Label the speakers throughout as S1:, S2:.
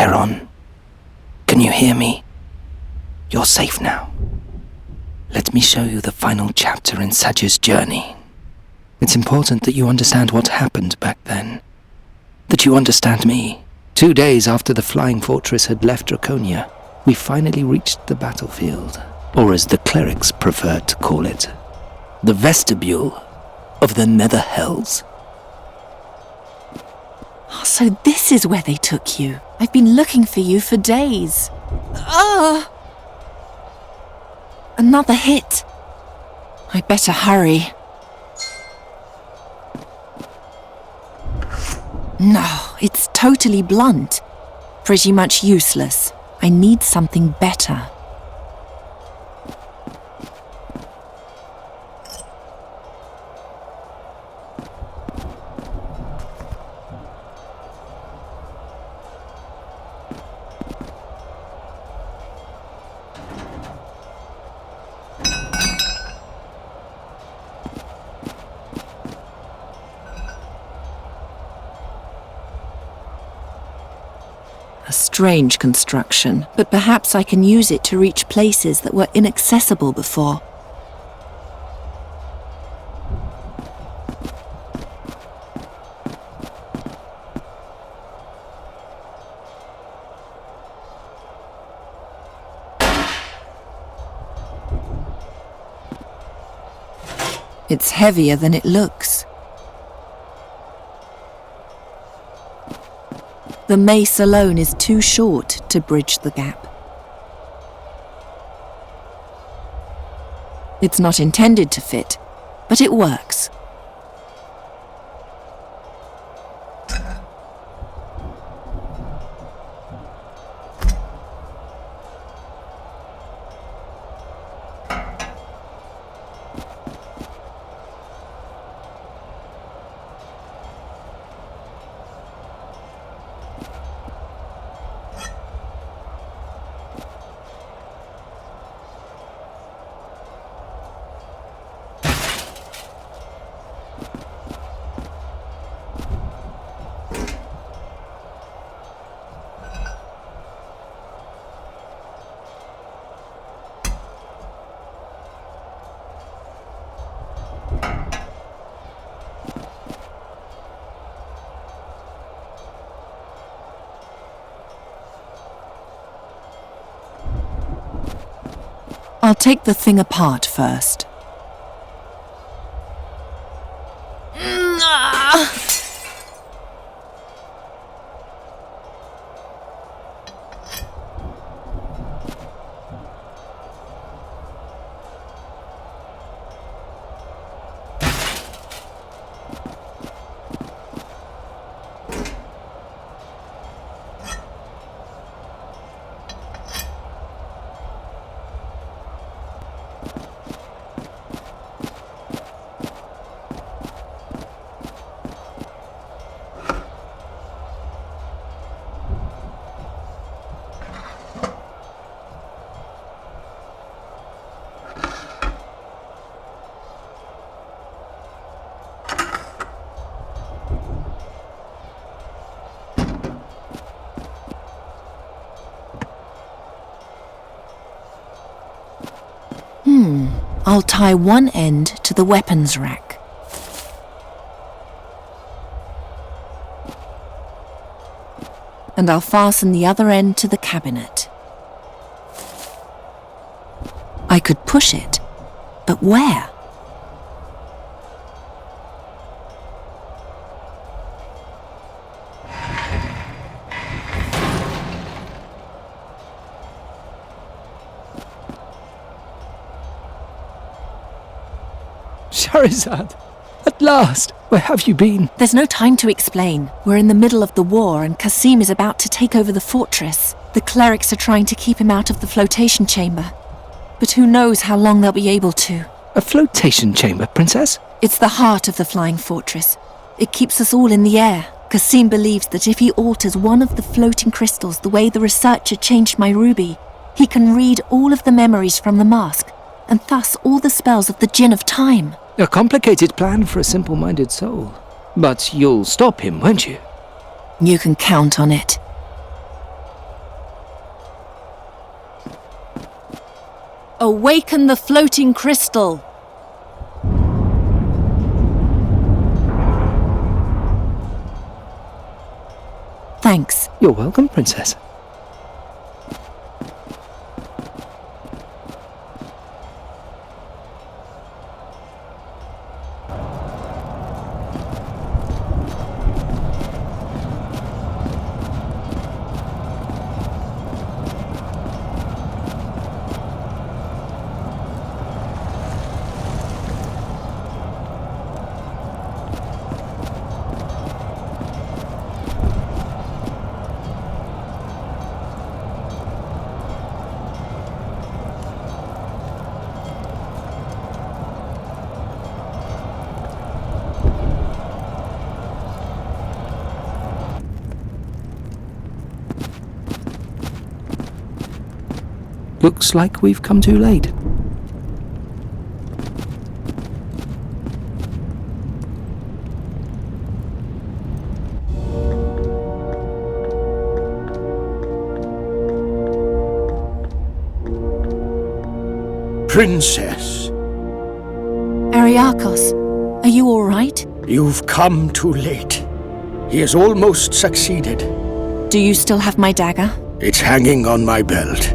S1: Geron, can you hear me? You're safe now. Let me show you the final chapter in Sadzhi's journey. It's important that you understand what happened back then. That you understand me. 2 days after the flying fortress had left Draconia, we finally reached the battlefield, or as the clerics preferred to call it, the vestibule of the Nether Hells.
S2: So this is where they took you. I've been looking for you for days. Another hit. I better hurry. No, it's totally blunt. Pretty much useless. I need something better. A strange construction, but perhaps I can use it to reach places that were inaccessible before. It's heavier than it looks. The mace alone is too short to bridge the gap. It's not intended to fit, but it works. I'll take the thing apart first. I'll tie one end to the weapons rack. And I'll fasten the other end to the cabinet. I could push it, but where?
S1: Charizard! At last! Where have you been?
S2: There's no time to explain. We're in the middle of the war and Kasim is about to take over the fortress. The clerics are trying to keep him out of the flotation chamber. But who knows how long they'll be able to.
S1: A flotation chamber, Princess?
S2: It's the heart of the flying fortress. It keeps us all in the air. Kasim believes that if he alters one of the floating crystals the way the researcher changed my ruby, he can read all of the memories from the mask, and thus all the spells of the Djinn of Time.
S1: A complicated plan for a simple-minded soul. But you'll stop him, won't you?
S2: You can count on it. Awaken the floating crystal! Thanks.
S1: You're welcome, Princess. Looks like we've come too late.
S3: Princess,
S2: Ariakos, are you all right?
S3: you've come too late. He has almost succeeded.
S2: Do you still have my dagger?
S3: It's hanging on my belt.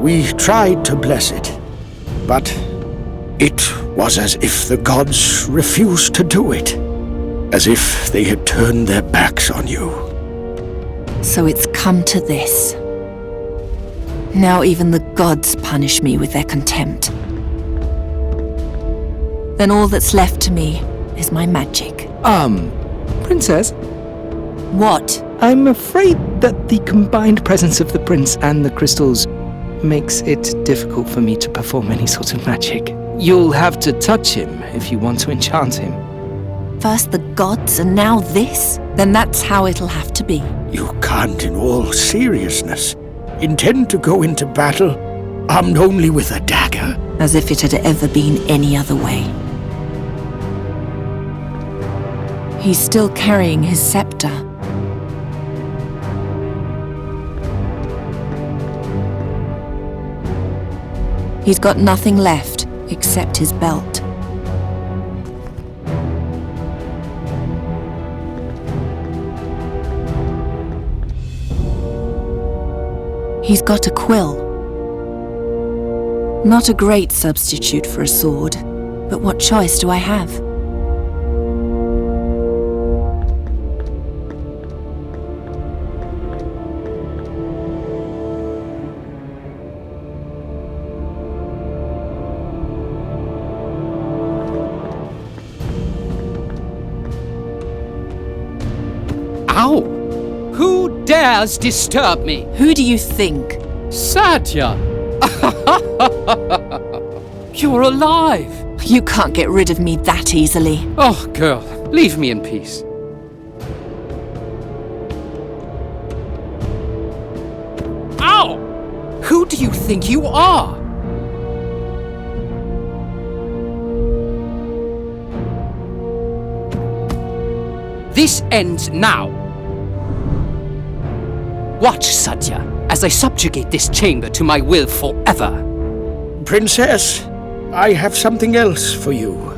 S3: We tried to bless it, but it was as if the gods refused to do it. As if they had turned their backs on you.
S2: So it's come to this. Now even the gods punish me with their contempt. Then all that's left to me is my magic.
S1: Princess,
S2: What?
S1: I'm afraid that the combined presence of the prince and the crystals makes it difficult for me to perform any sort of magic. You'll have to touch him if you want to enchant him.
S2: First the gods and now this? Then that's how it'll have to be.
S3: You can't, in all seriousness, intend to go into battle armed only with a dagger.
S2: As if it had ever been any other way. He's still carrying his scepter. He's got nothing left except his belt. He's got a quill. Not a great substitute for a sword, but what choice do I have?
S4: Ow! Who dares disturb me?
S2: Who do you think?
S4: Satya! You're alive!
S2: You can't get rid of me that easily.
S4: Oh, girl, leave me in peace. Ow! Who do you think you are? This ends now. Watch, Satya, as I subjugate this chamber to my will forever.
S3: Princess, I have something else for you.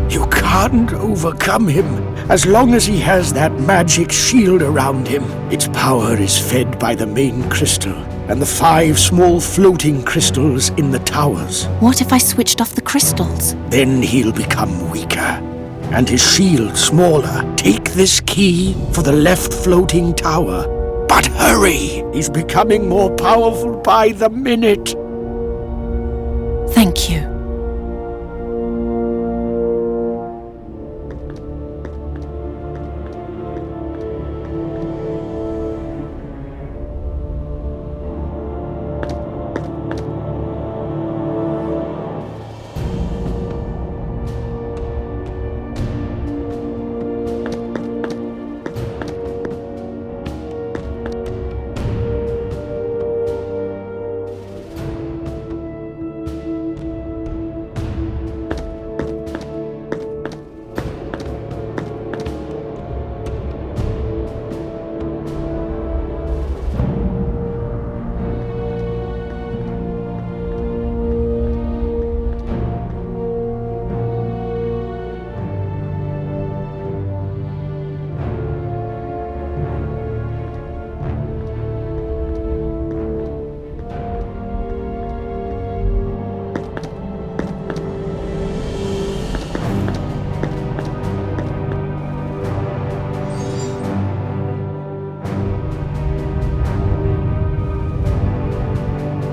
S3: You can't overcome him as long as he has that magic shield around him. Its power is fed by the main crystal and the 5 small floating crystals in the towers.
S2: What if I switched off the crystals?
S3: Then he'll become weaker, and his shield smaller. Take this key for the left floating tower. But hurry! He's becoming more powerful by the minute.
S2: Thank you.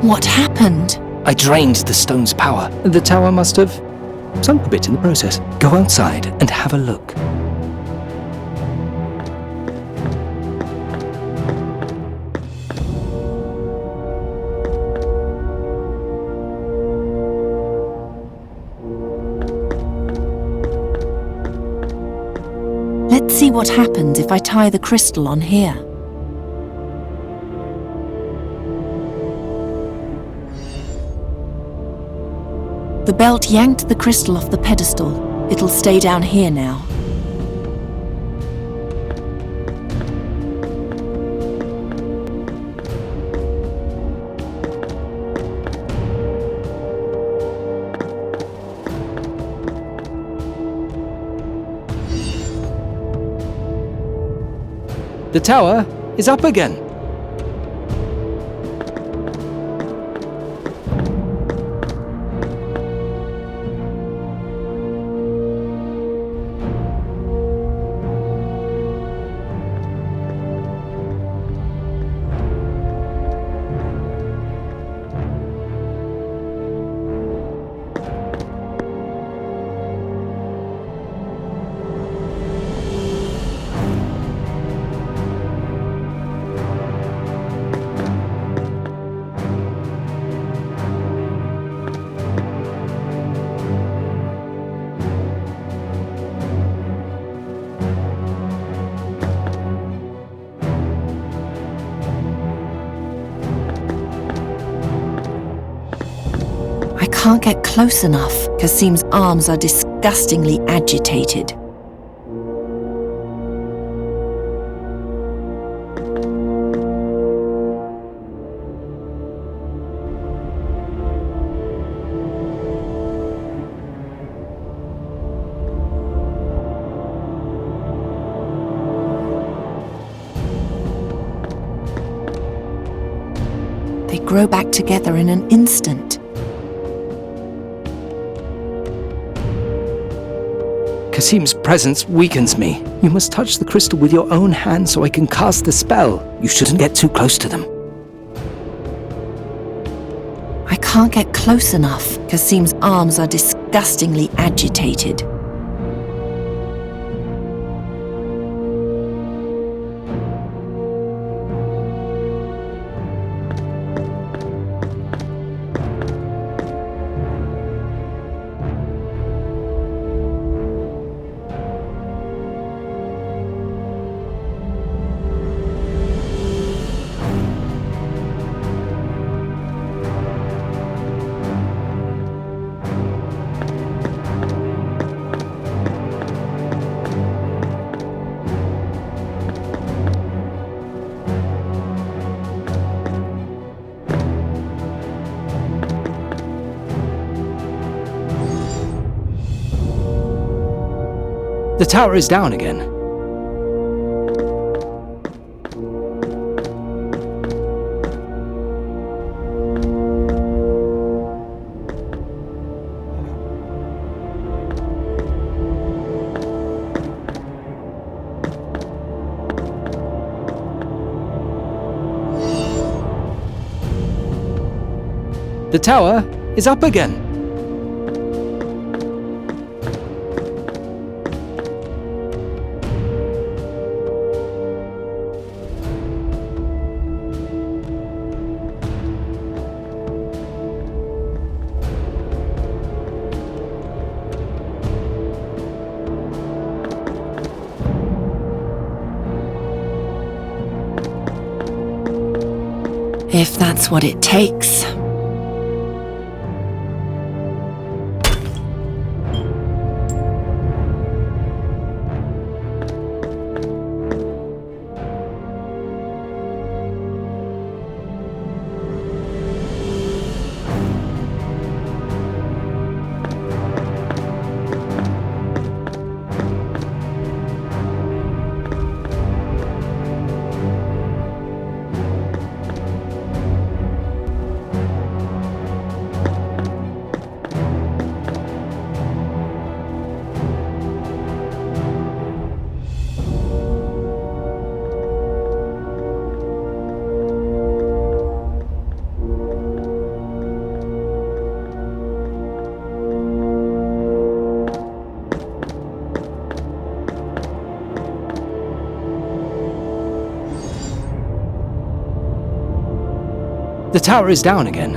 S2: What happened?
S1: I drained the stone's power. The tower must have sunk a bit in the process. Go outside and have a look.
S2: Let's see what happens if I tie the crystal on here. The belt yanked the crystal off the pedestal. It'll stay down here now.
S1: The tower is up again.
S2: I can't get close enough. Kasim's arms are disgustingly agitated. They grow back together in an instant.
S1: Kasim's presence weakens me. You must touch the crystal with your own hand so I can cast the spell. You shouldn't get too close to them.
S2: I can't get close enough. Kasim's arms are disgustingly agitated.
S1: The tower is down again. The tower is up again.
S2: If that's what it takes.
S1: The tower is down again.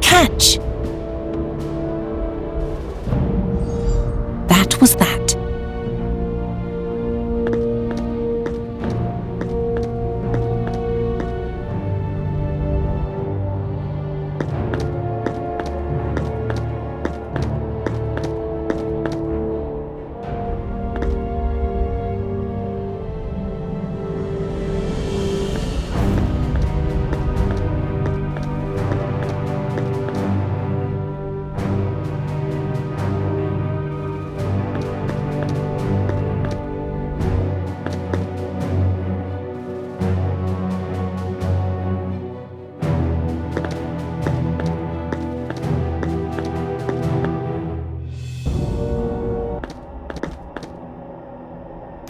S2: Catch! That was that.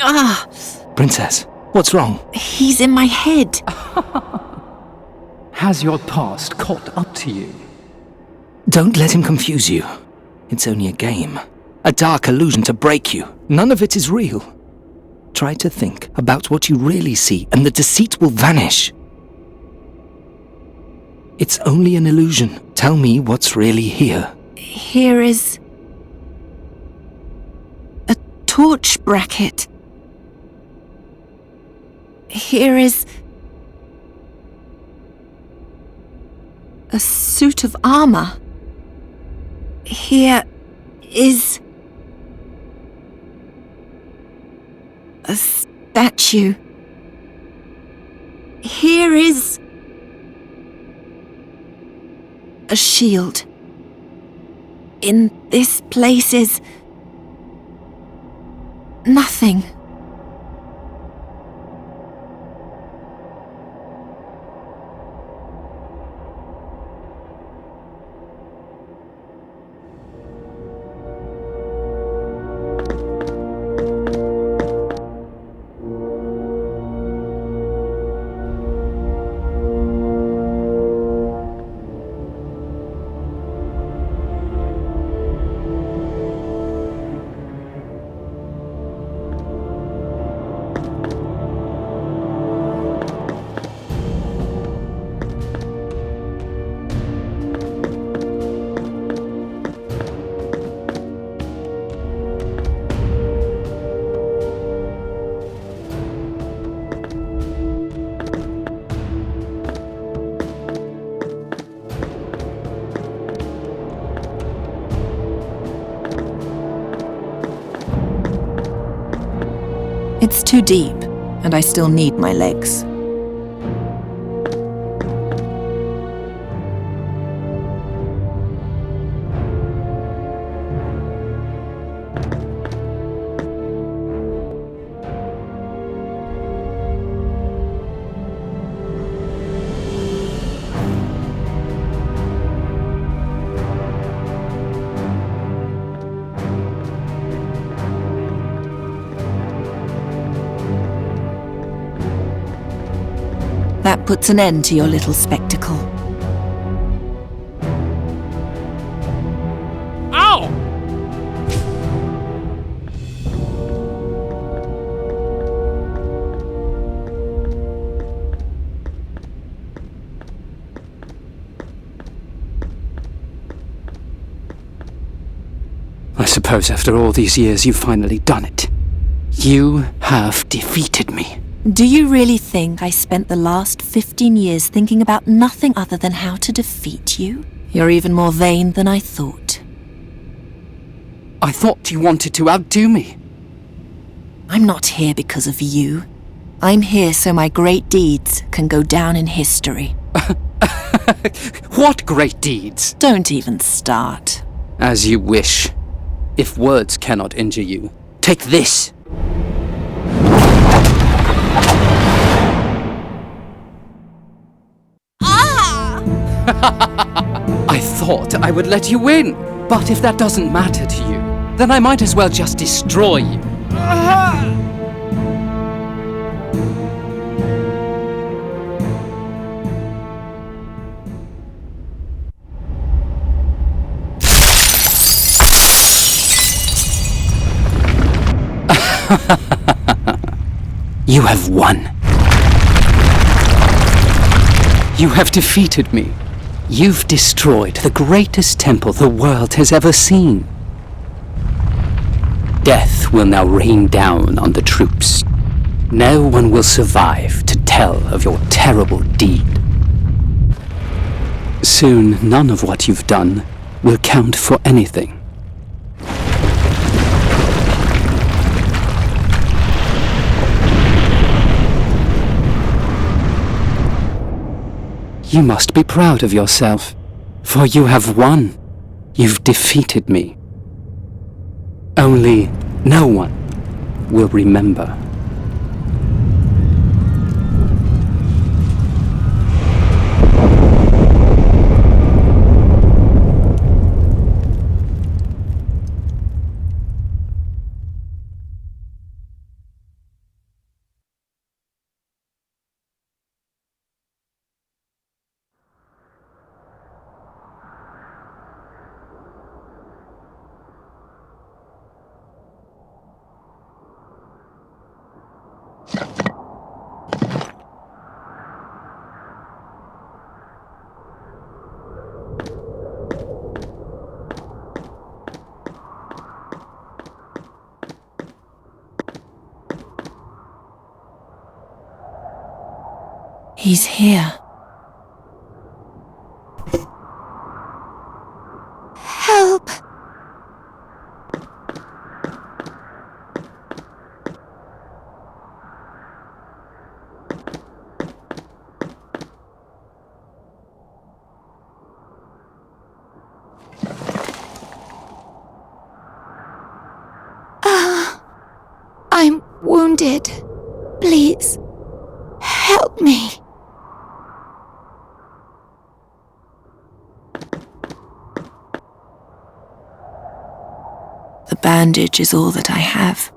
S2: Ah!
S1: Princess, what's wrong?
S2: He's in my head.
S5: Has your past caught up to you?
S1: Don't let him confuse you. It's only a game. A dark illusion to break you. None of it is real. Try to think about what you really see, and the deceit will vanish. It's only an illusion. Tell me what's really here.
S2: Here is a torch bracket. Here is a suit of armor. Here is a statue. Here is a shield. In this place is nothing. It's too deep, and I still need my legs. That puts an end to your little spectacle.
S4: Ow!
S5: I suppose after all these years you've finally done it. You have defeated me.
S2: Do you really think I spent the last 15 years thinking about nothing other than how to defeat you? You're even more vain than I thought.
S5: I thought you wanted to outdo me.
S2: I'm not here because of you. I'm here so my great deeds can go down in history.
S5: What great deeds?
S2: Don't even start.
S5: As you wish. If words cannot injure you, take this. I thought I would let you win, but if that doesn't matter to you, then I might as well just destroy you. You have won. You have defeated me. You've destroyed the greatest temple the world has ever seen. Death will now rain down on the troops. No one will survive to tell of your terrible deed. Soon, none of what you've done will count for anything. You must be proud of yourself, for you have won. You've defeated me. Only no one will remember.
S2: He's here.
S6: Help! I'm wounded. Please, help me.
S2: The bandage is all that I have.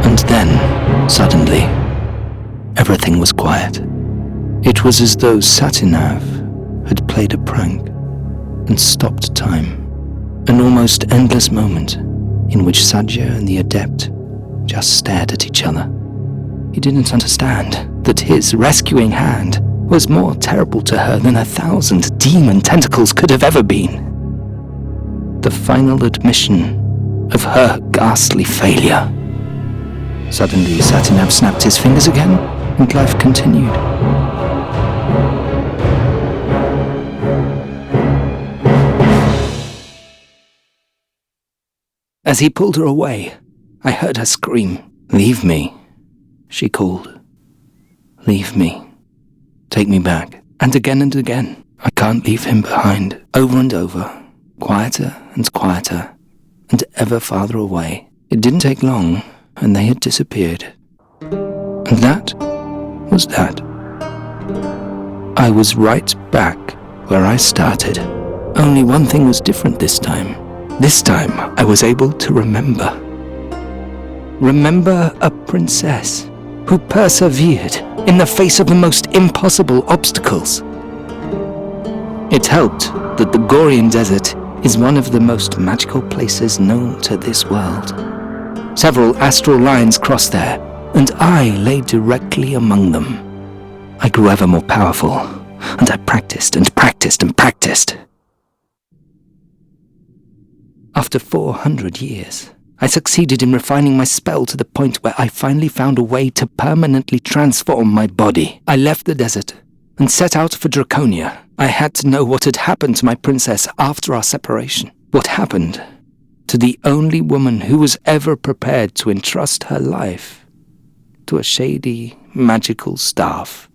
S1: And then, suddenly, everything was quiet. It was as though Satinav had played a prank and stopped time. An almost endless moment in which Sаджи and the adept just stared at each other. He didn't understand that his rescuing hand was more terrible to her than 1,000 demon tentacles could have ever been. The final admission of her ghastly failure. Suddenly, Satinav snapped his fingers again, and life continued. As he pulled her away, I heard her scream, "Leave me," she called. "Leave me. Take me back." And again, I can't leave him behind. Over and over, quieter and quieter, and ever farther away. It didn't take long, and they had disappeared. And that was that. I was right back where I started. Only one thing was different this time. This time, I was able to remember. Remember a princess who persevered in the face of the most impossible obstacles. It helped that the Gorian Desert is one of the most magical places known to this world. Several astral lines crossed there, and I lay directly among them. I grew ever more powerful, and I practiced and practiced and practiced. After 400 years, I succeeded in refining my spell to the point where I finally found a way to permanently transform my body. I left the desert and set out for Draconia. I had to know what had happened to my princess after our separation. What happened to the only woman who was ever prepared to entrust her life to a shady, magical staff.